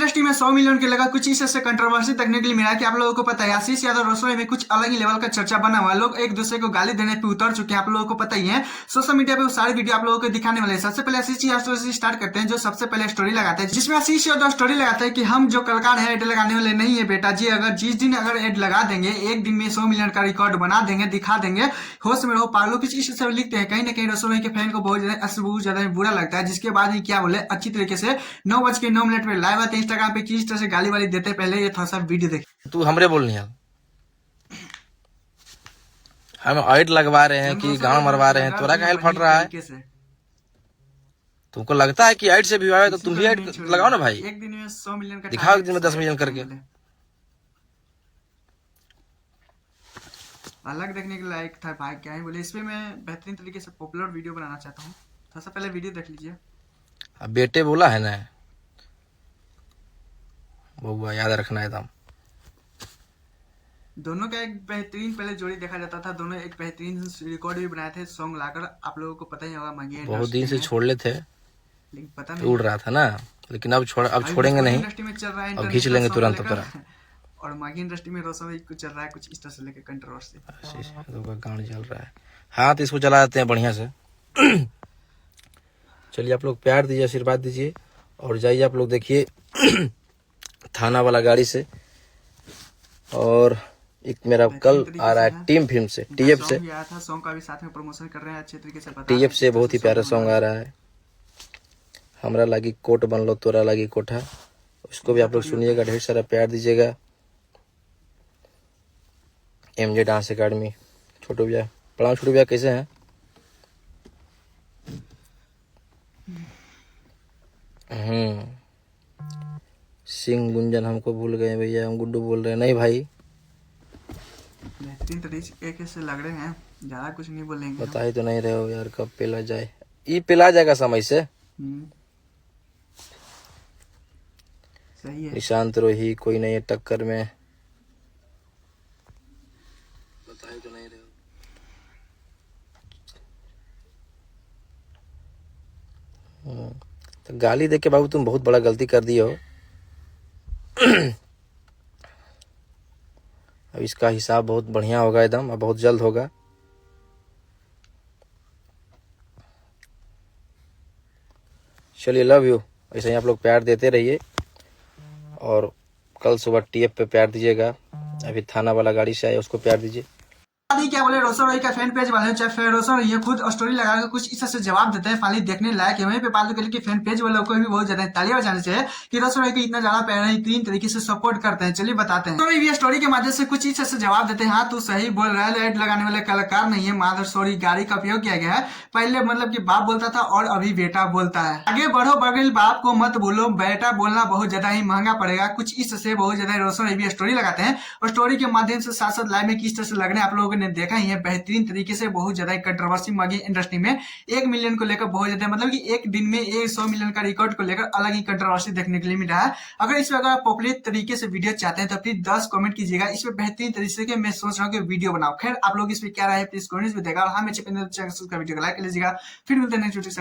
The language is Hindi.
इंडस्ट्री में 100 मिलियन के लगा कुछ इससे कंट्रोवर्सी देखने के लिए मिला कि आप लोगों को पता है आशीष यादव रसोई में कुछ अलग ही लेवल का चर्चा बना हुआ है। लोग एक दूसरे को गाली देने पे उतर चुके हैं, आप लोगों को पता ही है। सोशल मीडिया पे वो सारी वीडियो आप लोगों को दिखाने वाले हैं। सबसे पहले आशीष यादव से स्टार्ट करते हैं, जो सबसे पहले स्टोरी लगाते हैं, जिसमें आशीष यादव स्टोरी लगाते हैं कि हम जो कलाकार है एड लगाने वाले नहीं है बेटा जी। अगर जिस दिन अगर एड लगा देंगे, एक दिन में 100 मिलियन का रिकॉर्ड बना देंगे, दिखा देंगे, होश में रहो पागलों। कुछ इस सब लिखते हैं। कहीं ना कहीं रसोई के फैन को बहुत ज्यादा बुरा लगता है। जिसके बाद ही क्या बोले, अच्छी तरीके से 9:09 पे लाइव आते इंस्टाग्राम पे किस तरह से गाली वाली देते। पहले ये थोड़ा सा वीडियो देख। तू हमरे बोलनी है, हम ऑइट लगवा रहे हैं कि गांव मरवा रहे हैं, तोरा का हेल्प फट रहा है। तुमको लगता है कि आइट से भी आए तो तुम भी आइट लगाओ ना भाई। एक दिन में 100 मिलियन का दिखाओ, एक दिन में 10 मिलियन करके। अलग देखने के लायक था भाई, क्या ही बोले। इस पे मैं बेहतरीन तरीके से पॉपुलर वीडियो बनाना चाहता हूँ। थोड़ा सा पहले वीडियो देख लीजिए। अब बेटे बोला है ना, बउआ याद रखना है दम। दोनों का एक बेहतरीन पहले जोड़ी देखा जाता था। दोनों एक बेहतरीन रिकॉर्ड भी बनाए थे सॉन्ग लाकर। आप लोगों को पता ही होगा मंगी बहुत दिन से छोड़ ले थे, लेकिन पता नहीं उड़ रहा था ना, लेकिन अब छोड़ेंगे नहीं। इंडस्ट्री में चल रहा है, अब खींच लेंगे तुरंत तुरंत। और मागी इंडस्ट्री में रोशन भाई कुछ चल रहा है, कुछ इस तरह से लेकर कंट्रोवर्सी गाड़ी चल रहा है। हाँ तो इसको चला देते हैं बढ़िया से। चलिए आप लोग प्यार दीजिए, आशीर्वाद दीजिए और जाइए आप लोग देखिए थाना वाला गाड़ी से। और एक मेरा कल आ रहा है टीम फिल्म से, टीएफ से। सॉन्ग का भी साथ में प्रमोशन कर रहे हैं अच्छे तरीके से। टीएफ से बहुत ही प्यारा सॉन्ग आ रहा है। हमरा लागी कोट बन लो तोरा लागी कोठा, उसको भी आप लोग सुनिएगा, ढेर सारा प्यार दीजिएगा। एमजे डांस एकेडमी, छोटू भैया प्रणाम। छोटू भैया कैसे हैं? सिंह गुंजन हमको भूल गए भैया, हम गुड्डू बोल रहे हैं। नहीं भाई बेहतरीन तरीके से लग रहे हैं, ज्यादा कुछ नहीं बोलेंगे। बता ही तो नहीं रहे हो यार, कब पिला जाए। ये पिला जाएगा समय से। सही है। निशांत रोही कोई नहीं है टक्कर में, बता ही तो नहीं रहे हो। तो गाली देके बाबू तुम बहुत बड़ा गलती कर दिए हो। अब इसका हिसाब बहुत बढ़िया होगा एकदम, अब बहुत जल्द होगा। चलिए लव यू, ऐसे ही आप लोग प्यार देते रहिए और कल सुबह टीएफ पे प्यार दीजिएगा। अभी थाना वाला गाड़ी से आया, उसको प्यार दीजिए। क्या बोले, रोशन रॉय का फैन पेज वाले चाहे रोशन रॉय खुद स्टोरी लगाकर कुछ इस तरह से जवाब देते हैं, फाइनली देखने लायक है। वहीं पे पालतू के फैन पेज वालों को भी बहुत ज्यादा तालियां बजानी चाहिए कि रोशन रॉय को इतना ज्यादा बेहतरीन तरीके से सपोर्ट करते हैं। चलिए बताते हैं। तो ये स्टोरी के माध्यम से कुछ इस तरह से जवाब देते हैं। हाँ तू सही बोल रहा है, एड लगाने वाले कलाकार नहीं है, मादर सॉरी गाड़ी का उपयोग किया गया है। पहले मतलब कि बाप बोलता था और अभी बेटा बोलता है। आगे बढ़ो बगल बाप को मत बोलो, बेटा बोलना बहुत ज्यादा ही महंगा पड़ेगा। कुछ इस तरह से बहुत ज्यादा रोशन रॉय भी स्टोरी लगाते हैं और स्टोरी के माध्यम से साथ साथ लाइव में किस तरह से लगने आप लोगों ने देखा ही है। बेहतरीन तरीके से बहुत ज्यादा कंट्रोवर्सी मगी इंडस्ट्री में 1 मिलियन को लेकर बहुत ज्यादा, मतलब कि एक दिन में 100 मिलियन का रिकॉर्ड को लेकर अलग ही कंट्रोवर्सी देखने के लिए मिला है। अगर इसमें अगर पॉपुलर तरीके से वीडियो चाहते हैं तो प्लीज 10 कमेंट कीजिएगा। इसमें बेहतरीन तरीके से मैं सोच रहा हूँ कि वीडियो बनाओ। खैर आप लोग इस पे क्या राय है प्लीज कमेंट्स में देगा। और हाँ मेरे चैनल का वीडियो को लाइक कर लीजिएगा। फिर मिलते हैं नेक्स्ट वीडियो।